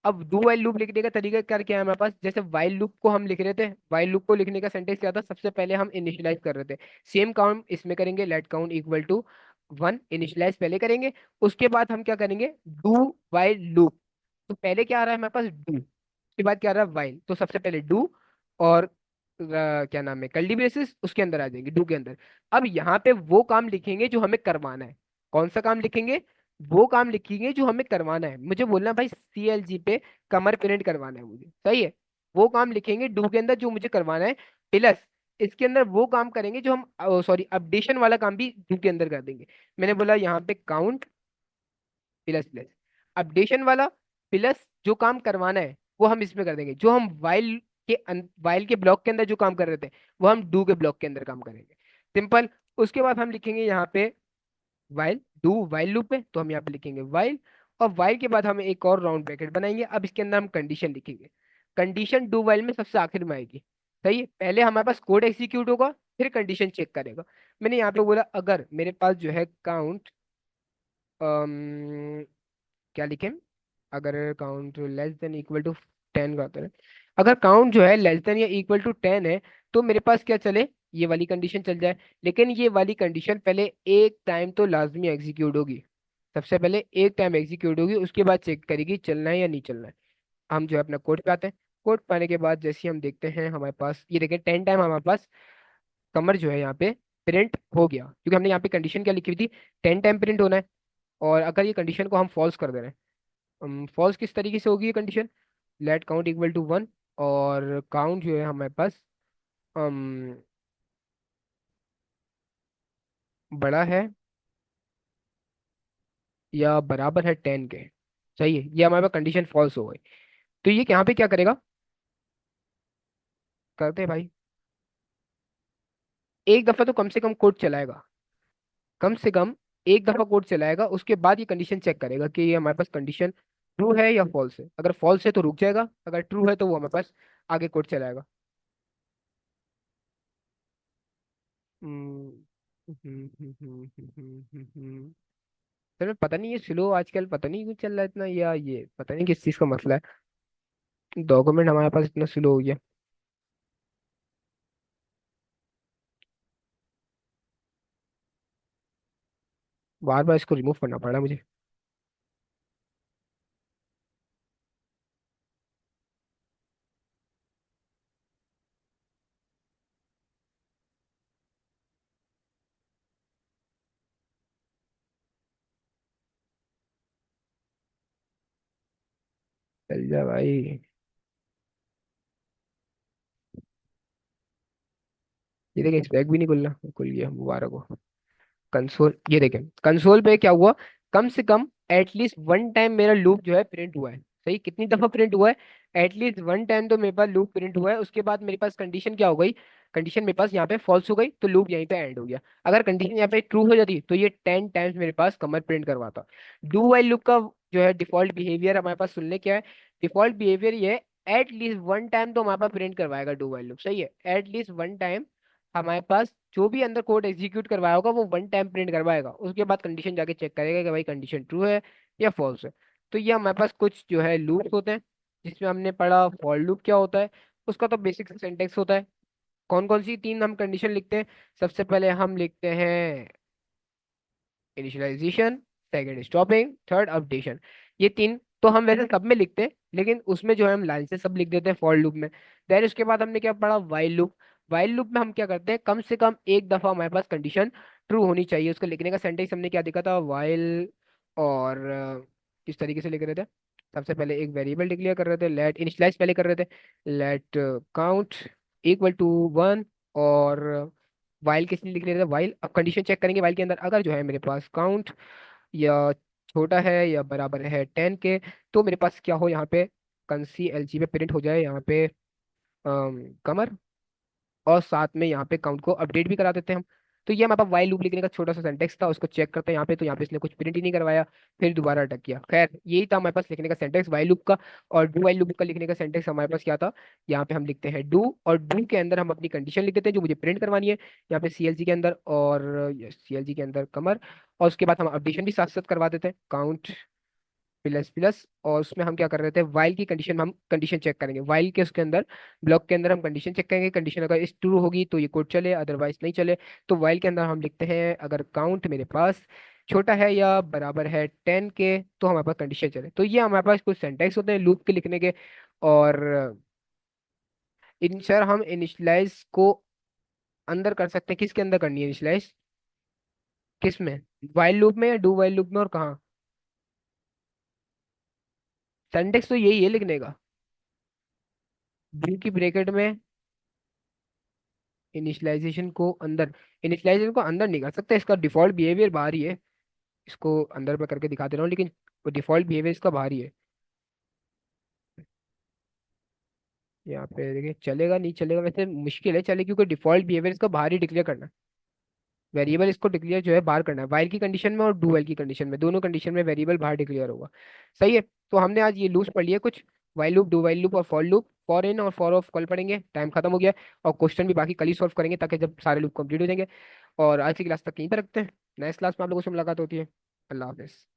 अब डू वाइल लूप लिखने का तरीका क्या है हमारे पास, जैसे वाइल लूप को हम लिख रहे थे, वाइल लूप को लिखने का सेंटेंस क्या था, सबसे पहले हम इनिशियलाइज कर रहे थे। सेम काउंट इसमें करेंगे, let count equal to 1, initialise पहले करेंगे। उसके बाद हम क्या करेंगे, डू वाइल लूप। तो पहले क्या आ रहा है हमारे पास, डू, उसके बाद क्या आ रहा है वाइल। तो सबसे पहले डू, और क्या नाम है कर्ली ब्रेसेस, उसके अंदर आ जाएंगे डू के अंदर। अब यहाँ पे वो काम लिखेंगे जो हमें करवाना है। कौन सा काम लिखेंगे, वो काम लिखेंगे जो हमें करवाना है। मुझे बोलना है भाई CLG पे कमर प्रिंट करवाना है मुझे, सही है। वो काम लिखेंगे डू के अंदर जो मुझे करवाना है, प्लस इसके अंदर वो काम करेंगे जो हम, सॉरी, अपडेशन वाला काम भी डू के अंदर कर देंगे। मैंने बोला यहाँ पे काउंट प्लस प्लस अपडेशन वाला, प्लस जो काम करवाना है वो हम इसमें कर देंगे। जो हम वाइल के ब्लॉक के अंदर जो काम कर रहे थे वो हम डू के ब्लॉक के अंदर काम करेंगे। सिंपल। उसके बाद हम लिखेंगे यहाँ पे वाइल, डू वाइल लूप है तो हम यहाँ पे लिखेंगे वाइल, और वाइल के बाद हम एक और राउंड ब्रैकेट बनाएंगे। अब इसके अंदर हम कंडीशन लिखेंगे। कंडीशन डू वाइल में सबसे आखिर में आएगी। सही है। पहले हमारे पास कोड एग्जीक्यूट होगा, फिर कंडीशन चेक करेगा। मैंने यहाँ पे बोला अगर मेरे पास जो है काउंट, क्या लिखें, अगर count less than equal to 10 का होता है, अगर काउंट जो है लेस देन या इक्वल टू 10 है, तो मेरे पास क्या चले, ये वाली कंडीशन चल जाए। लेकिन ये वाली कंडीशन पहले एक टाइम तो लाजमी एग्जीक्यूट होगी। सबसे पहले एक टाइम एग्जीक्यूट होगी, उसके बाद चेक करेगी चलना है या नहीं चलना है। हम जो है अपना कोड पे आते हैं। कोड पाने के बाद जैसे ही हम देखते हैं हमारे पास ये देखें 10 टाइम हमारे पास कमर जो है यहाँ पे प्रिंट हो गया, क्योंकि हमने यहाँ पे कंडीशन क्या लिखी हुई थी, 10 टाइम प्रिंट होना है। और अगर ये कंडीशन को हम फॉल्स कर दे रहे हैं, फॉल्स किस तरीके से होगी ये condition, let count equal to 1, और काउंट जो है हमारे पास अम, बड़ा है या बराबर है 10 के। सही है, ये हमारे पास कंडीशन फॉल्स हो गई। तो ये यहाँ पे क्या करेगा, करते हैं भाई, एक दफा तो कम से कम कोड चलाएगा, कम से कम एक दफा कोड चलाएगा, उसके बाद ये कंडीशन चेक करेगा कि ये हमारे पास कंडीशन ट्रू है या फॉल्स है। अगर फॉल्स है तो रुक जाएगा, अगर ट्रू है तो वो हमारे पास आगे कोड चलाएगा। हम्म, सर पता नहीं ये स्लो आजकल पता नहीं क्यों चल रहा है इतना, या ये पता नहीं किस चीज़ का मसला है, डॉक्यूमेंट हमारे पास इतना स्लो हो गया। बार बार इसको रिमूव करना पड़ा मुझे। चल जा भाई। ये देखें स्पैक भी नहीं खुलना, खुल गया, मुबारक हो। कंसोल, ये देखें कंसोल पे क्या हुआ, कम से कम एटलीस्ट वन टाइम मेरा लूप जो है प्रिंट हुआ है। सही, कितनी दफा प्रिंट हुआ है, एटलीस्ट वन टाइम तो मेरे पास लूप प्रिंट हुआ है। उसके बाद मेरे पास कंडीशन क्या हो गई, कंडीशन मेरे पास यहाँ पे फॉल्स हो गई तो लूप यहीं पे एंड हो गया। अगर कंडीशन यहाँ पे ट्रू हो जाती तो ये 10 टाइम्स मेरे पास कमर प्रिंट करवाता। डू वाइल लूप का जो है डिफॉल्ट बिहेवियर हमारे पास सुनने क्या है, डिफॉल्ट बिहेवियर ये है एटलीस्ट वन टाइम तो हमारे पास प्रिंट करवाएगा डू वाइल लूप। सही है, एटलीस्ट वन टाइम हमारे पास जो भी अंदर कोड एग्जीक्यूट करवाया होगा वो वन टाइम प्रिंट करवाएगा। उसके बाद कंडीशन जाके चेक करेगा कि भाई कंडीशन ट्रू है या फॉल्स है। तो ये हमारे पास कुछ जो है लूप्स होते हैं, जिसमें हमने पढ़ा फॉर लूप क्या होता है, उसका तो बेसिक सिंटेक्स होता है। कौन कौन सी तीन हम कंडीशन लिखते हैं, सबसे पहले हम लिखते हैं initialisation, second stopping, third updation. ये तीन तो हम वैसे सब में लिखते हैं, लेकिन उसमें जो है हम लाइन से सब लिख देते हैं फॉर लूप में। देन उसके बाद हमने क्या पढ़ा, वाइल लूप। वाइल लूप में हम क्या करते हैं, कम से कम एक दफा हमारे पास कंडीशन ट्रू होनी चाहिए। उसको लिखने का सेंटेंस हमने क्या देखा था, वाइल, और किस तरीके से लिख रहे थे, सबसे पहले एक वेरिएबल डिक्लेयर कर रहे थे, लेट इनिशियलाइज पहले कर रहे थे, लेट काउंट इक्वल टू 1, और वाइल किस लिए लिख रहे थे, वाइल। अब कंडीशन चेक करेंगे वाइल के अंदर, अगर जो है मेरे पास काउंट या छोटा है या बराबर है 10 के, तो मेरे पास क्या हो यहाँ पे, कंसी एल जी पे प्रिंट हो जाए यहाँ पे कमर, और साथ में यहाँ पे काउंट को अपडेट भी करा देते हैं हम। तो ये हमारे पास वाइल लूप लिखने का छोटा सा सेंटेक्स था, उसको चेक करते हैं यहाँ पे, तो यहाँ पे इसने कुछ प्रिंट ही नहीं करवाया, फिर दोबारा अटक किया। खैर यही था हमारे पास लिखने का सेंटेक्स वाइल लूप का। और डू वाइल लूप का लिखने का सेंटेक्स हमारे पास क्या था, यहाँ पे हम लिखते हैं डू, और डू के अंदर हम अपनी कंडीशन लिख देते हैं जो मुझे प्रिंट करवानी है, यहाँ पे सीएलजी के अंदर, और सीएलजी के अंदर कमर, और उसके बाद हम अपडेशन भी साथ साथ करवा देते हैं, काउंट प्लस प्लस, और उसमें हम क्या कर रहे थे, वाइल की कंडीशन में हम कंडीशन चेक करेंगे, वाइल के उसके अंदर ब्लॉक के अंदर हम कंडीशन चेक करेंगे, कंडीशन अगर इस ट्रू होगी तो ये कोड चले, अदरवाइज नहीं चले। तो वाइल के अंदर हम लिखते हैं अगर काउंट मेरे पास छोटा है या बराबर है 10 के, तो हमारे पास कंडीशन चले। तो ये हमारे पास कुछ सेंटेक्स होते हैं लूप के लिखने के। और इन सर हम इनिशियलाइज को अंदर कर सकते हैं, किसके अंदर करनी है इनिशियलाइज, किस में, वाइल लूप में या डू वाइल लूप में, और कहाँ। सिंटेक्स तो यही है लिखने का, डू की ब्रैकेट में इनिशियलाइजेशन को अंदर, इनिशियलाइजेशन को अंदर नहीं कर सकते, इसका डिफॉल्ट बिहेवियर बाहर ही है। इसको अंदर मैं करके दिखा दे रहा हूँ, लेकिन डिफॉल्ट बिहेवियर इसका बाहर ही है। यहाँ पे देखिए चलेगा नहीं चलेगा, वैसे मुश्किल है चले, क्योंकि डिफॉल्ट बिहेवियर इसका बाहर ही डिक्लेयर करना है, वेरिएबल इसको डिक्लेयर जो है बाहर करना है, वाइल की कंडीशन में और डू वाइल की कंडीशन में, दोनों कंडीशन में वेरिएबल बाहर डिक्लेयर होगा। सही है। तो हमने आज ये लूप्स पढ़ लिए कुछ, while loop, do while loop और फॉर लूप। फॉर इन और फॉर ऑफ कल पढ़ेंगे, टाइम खत्म हो गया, और क्वेश्चन भी बाकी कल ही सॉल्व करेंगे ताकि जब सारे लूप कंप्लीट हो जाएंगे। और आज की क्लास तक यहीं पर रखते हैं, नेक्स्ट क्लास में आप लोगों से मुलाकात होती है। अल्लाह हाफिज़।